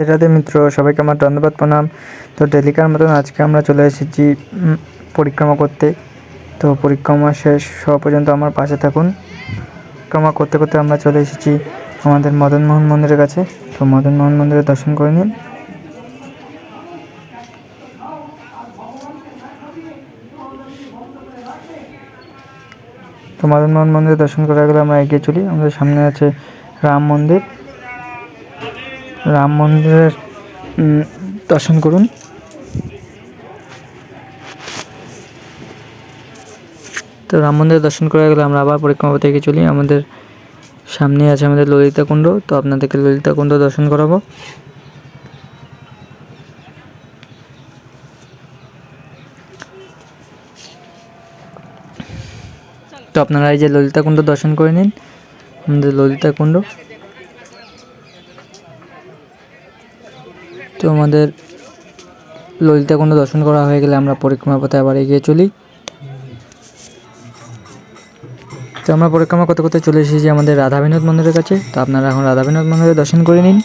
রাধে মিত্র, সবাইকে আমার ধন্যবাদ প্রণাম। তো ডেলিকার মতন আজকে আমরা চলে এসেছি পরিক্রমা করতে। তো পরিক্রমা শেষ হওয়া পর্যন্ত আমার পাশে থাকুন। পরিক্রমা করতে করতে আমরা চলে এসেছি আমাদের মদনমোহন মন্দিরের কাছে। তো মদনমোহন মন্দিরে দর্শন করে নিন। তো মদনমোহন মন্দিরে দর্শন করা গেলে আমরা এগিয়ে চলি। আমাদের সামনে আছে রাম মন্দির। রাম মন্দিরের দর্শন করুন। তো রাম মন্দিরে দর্শন করা গেলে আমরা আবার পরিক্রমা পথে এগিয়ে চলি। আমাদের সামনে আছে আমাদের ললিতা কুণ্ড। তো আপনাদেরকে ললিতা কুণ্ড দর্শন করাবো। তো আপনারা এই যে ললিতা কুণ্ড দর্শন করে নিন, আমাদের ললিতা কুণ্ড। তো আমাদের ললিতা কুণ্ড দর্শন করা হয়ে গেলে আমরা পরিক্রমা পথে আবার এগিয়ে চলি। তো আমরা পরিক্রমা করতে করতে চলে এসেছি আমাদের রাধা বিনোদ মন্দিরের কাছে। তো আপনারা এখন রাধা বিনোদ মন্দিরে দর্শন করে নিন।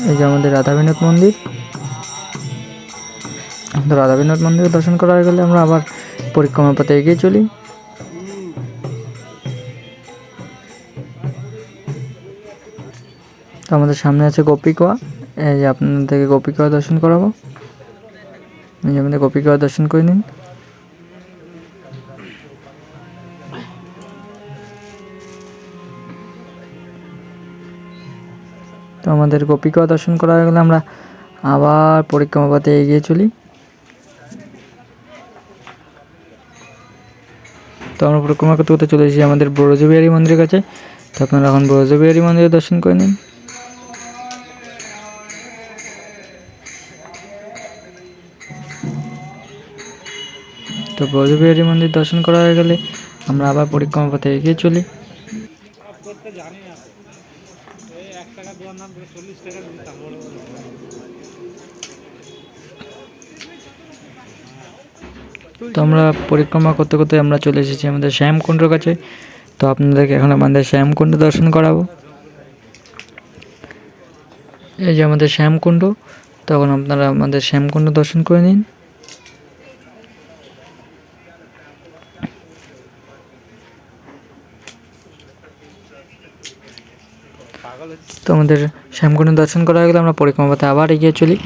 এই যে আমাদের রাধা বিনোদ মন্দির। তো রাধা বিনোদ মন্দিরে দর্শন করা হয়ে গেলে আমরা আবার পরিক্রমা পথে এগিয়ে চলি। তো আমাদের সামনে আছে গোপীকুয়া। এই যে আপনাদেরকে গোপীকুয়া দর্শন করাবো। এই যে আমাদের গোপীকুয়া দর্শন করে নিন। তো আমাদের গোপীকুয়া দর্শন করা হয়ে গেলে আমরা আবার পরিক্রমা পথে এগিয়ে চলি। তো আমরা পরিক্রমা করতে করতে চলে এসেছি আমাদের ব্রজবিহারী মন্দিরের কাছে। তো আপনারা এখন ব্রজবিহারী মন্দিরে দর্শন করে নিন। তো ব্রজবিহারী মন্দির দর্শন করা হয়ে গেলে আমরা আবার পরিক্রমা পথে এগিয়ে চলি। তো আমরা পরিক্রমা করতে করতে আমরা চলে এসেছি আমাদের শ্যামকুণ্ডের কাছে। তো আপনাদেরকে এখন আমাদের শ্যামকুণ্ড দর্শন করাবো। এই যে আমাদের শ্যামকুণ্ড। তখন আপনারা আমাদের শ্যামকুণ্ড দর্শন করে নিন। তো আমাদের শ্যামকুণ্ড দর্শন করা হয়ে গেলে আমরা পরিক্রমা পথে আবার এগিয়ে চলি।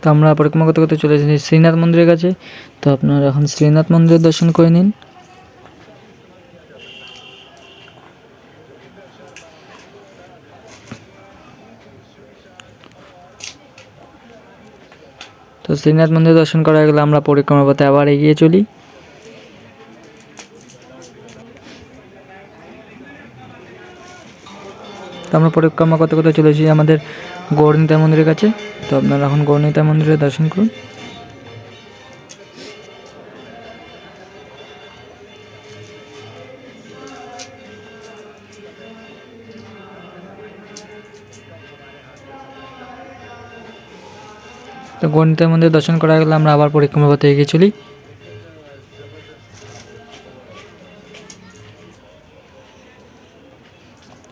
তো আমরা পরিক্রমা করতে করতে চলে এসেছি শ্রীনাথ মন্দিরের কাছে। তো আপনারা এখন শ্রীনাথ মন্দিরের দর্শন করে নিন। তো শ্রীনাথ মন্দির দর্শন করা গেলে আমরা পরিক্রমা পথে আবার এগিয়ে চলি। তো আমরা পরিক্রমা করতে করতে চলে এসেছি আমাদের গৌরনীতা মন্দিরের কাছে। তো আপনারা এখন গৌরনীতা মন্দিরে দর্শন করুন। তো গৌরনীতা মন্দির দর্শন করা গেলে আমরা আবার পরিক্রমা পথে এগিয়ে চলি।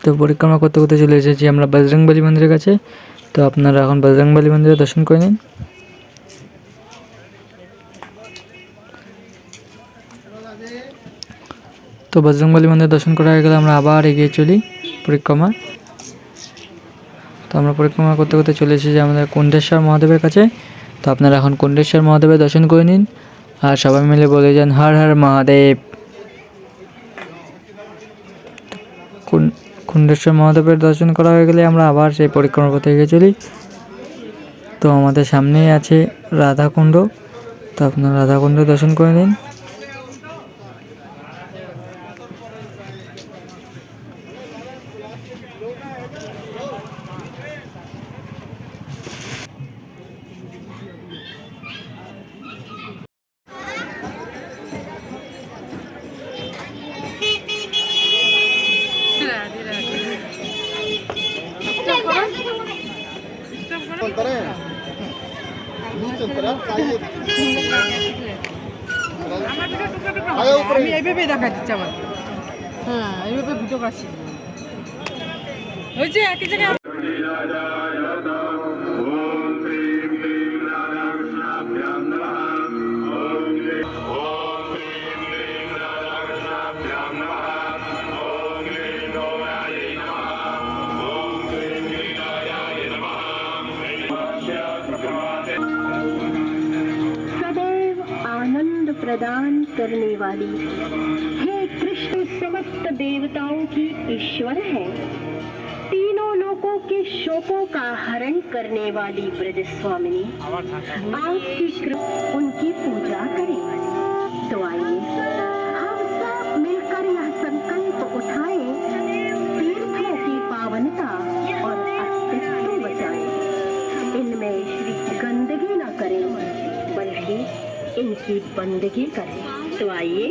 তো পরিক্রমা করতে করতে চলে এসেছি আমরা বজরংবলী মন্দিরের কাছে। তো আপনারা এখন বজরংবলী মন্দিরে দর্শন করে নিন। তো বজরংবলী মন্দির দর্শন করা হয়ে গেলে আমরা আবার এগিয়ে চলি পরিক্রমা। তো আমরা পরিক্রমা করতে করতে চলে এসেছি আমাদের কুণ্ডেশ্বর মহাদেবের কাছে। তো আপনারা এখন কুণ্ডেশ্বর মহাদেবের দর্শন করে নিন আর সবাই মিলে বলে যান হর হর মহাদেব। কুণ্ডেশ্বর মহাদেবের দর্শন করা হয়ে গেলে আমরা আবার সেই পরিক্রমা পথে এগিয়ে চলি। তো আমাদের সামনেই আছে রাধাকুণ্ড। তো আপনারা রাধাকুণ্ড দর্শন করে নিন। আমি এইভাবেই দেখা দিচ্ছি আমার। হ্যাঁ, এইভাবে ভিডিও কাটছি। ওই যে একই জায়গায় सदैव आनंद प्रदान करने वाली हे कृष्ण समस्त देवताओं की ईश्वर है। तीनों लोकों के शोकों का हरण करने वाली ब्रज स्वामिनी आपकी उनकी पूजा करें। तो आइए हम सब मिलकर यह संकल्प उठाएं, तीर्थों की पावनता और अस्तित्व बचाएं। इनमें श्री गंदगी न करें बल्कि इनकी बंदगी करें। तो आइए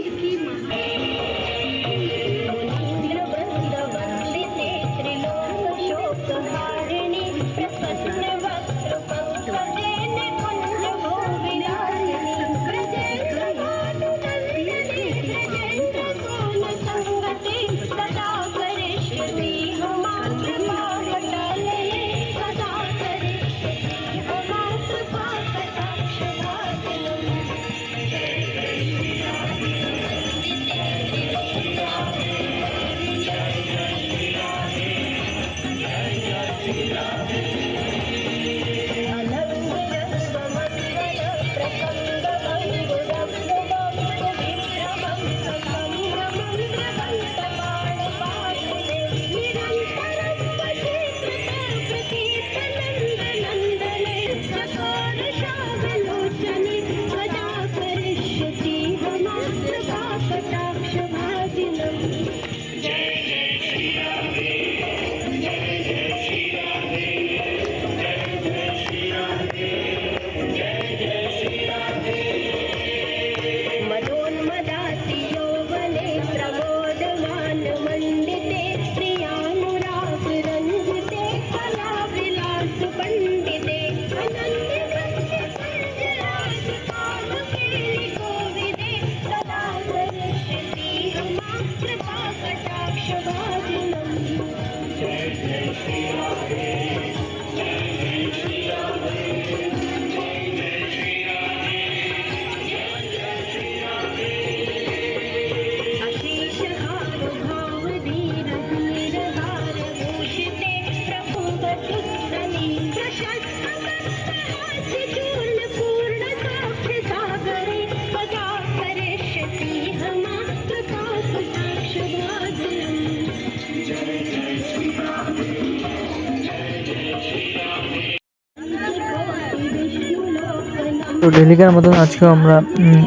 তো ডেলিকার মতন আজকেও আমরা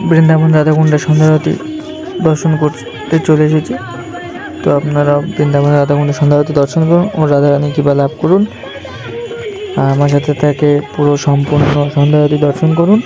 বৃন্দাবন রাধাকুণ্ডে সন্ধ্যারতি দর্শন করতে চলে এসেছি। তো আপনারা বৃন্দাবন রাধাকুণ্ডে সন্ধ্যারতি দর্শন করুন ও রাধারানী কৃপা লাভ করুন। আর আমার সাথে থেকে পুরো সম্পূর্ণ সন্ধ্যারতি দর্শন করুন।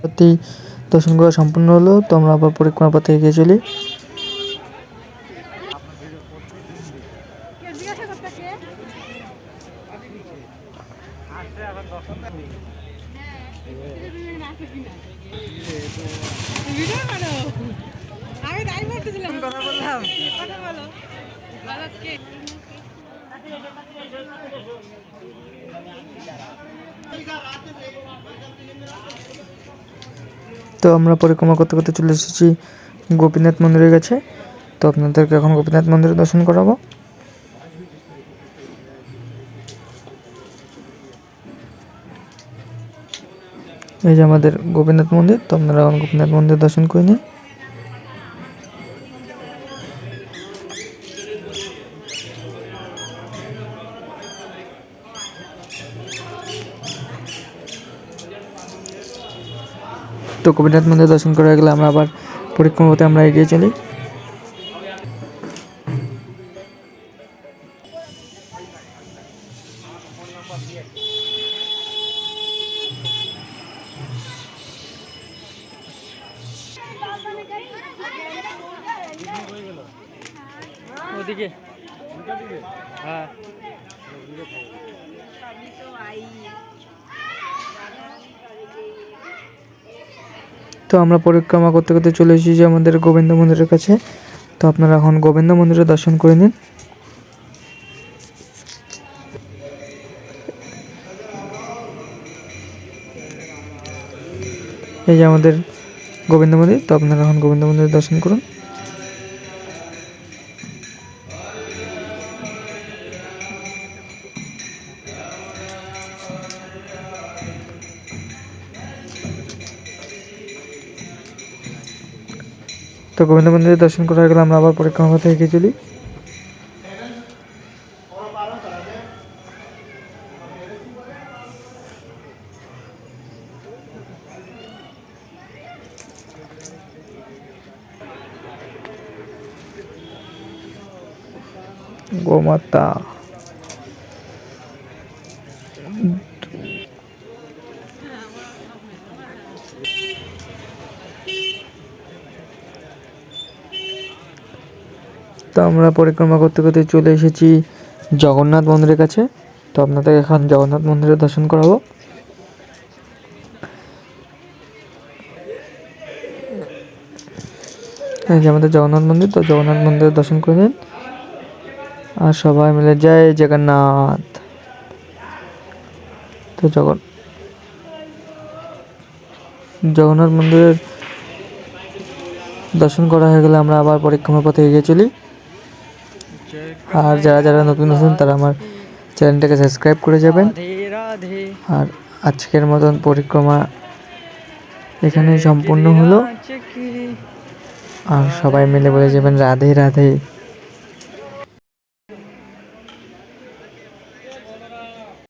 সত্যি দর্শন করা সম্পূর্ণ হলো, তো আমরা আবার পরিক্রমা পথে এগিয়ে চলি। আমি তাই বলতেছিলাম, কথা বললাম, কথা বলো, ভালো কে? তো আমরা পরিক্রমা করতে করতে চলে এসেছি গোপীনাথ মন্দিরের কাছে। তো আপনাদেরকে এখন গোপীনাথ মন্দিরে দর্শন করাবো। এই যে আমাদের গোপীনাথ মন্দির, তো আপনারা এখন গোপীনাথ মন্দির দর্শন করে নিন। তো গোপীনাথ মন্দির দর্শন করা গেলে আমরা আবার পরিক্রমা পথে আমরা এগিয়ে চলি। ওদিকে হ্যাঁ, তো আমরা পরিক্রমা করতে করতে চলে এসেছি আমাদের গোবিন্দ মন্দিরের কাছে। তো আপনারা এখন গোবিন্দ মন্দিরে দর্শন করে নিন। এই যে আমাদের গোবিন্দ মন্দির, তো আপনারা এখন গোবিন্দ মন্দিরে দর্শন করুন। তো গোবিন্দ মন্দিরে দর্শন করা হয়ে গেলে আমরা আবার পরিক্রমা পথে এগিয়ে চলি। গোমাতা, তো আমরা পরিক্রমা করতে করতে চলে এসেছি জগন্নাথ মন্দিরের কাছে। তো আপনাদের এখন জগন্নাথ মন্দিরে দর্শন করাবো। এই যে আমাদের জগন্নাথ মন্দির, তো জগন্নাথ মন্দিরে দর্শন করে নিন আর সবাই মিলে জয় জগন্নাথ। তো জগন্নাথ মন্দিরের দর্শন করা হয়ে গেলে আমরা আবার পরিক্রমা পথে এগিয়ে চলি। আর যারা যারা নতুন নতুন তারা আমার চ্যানেলটাকে সাবস্ক্রাইব করে যাবেন। আর আজকের মতন পরিক্রমা এখানে সম্পূর্ণ হলো। আর সবাই মিলে বলে যাবেন রাধে রাধে।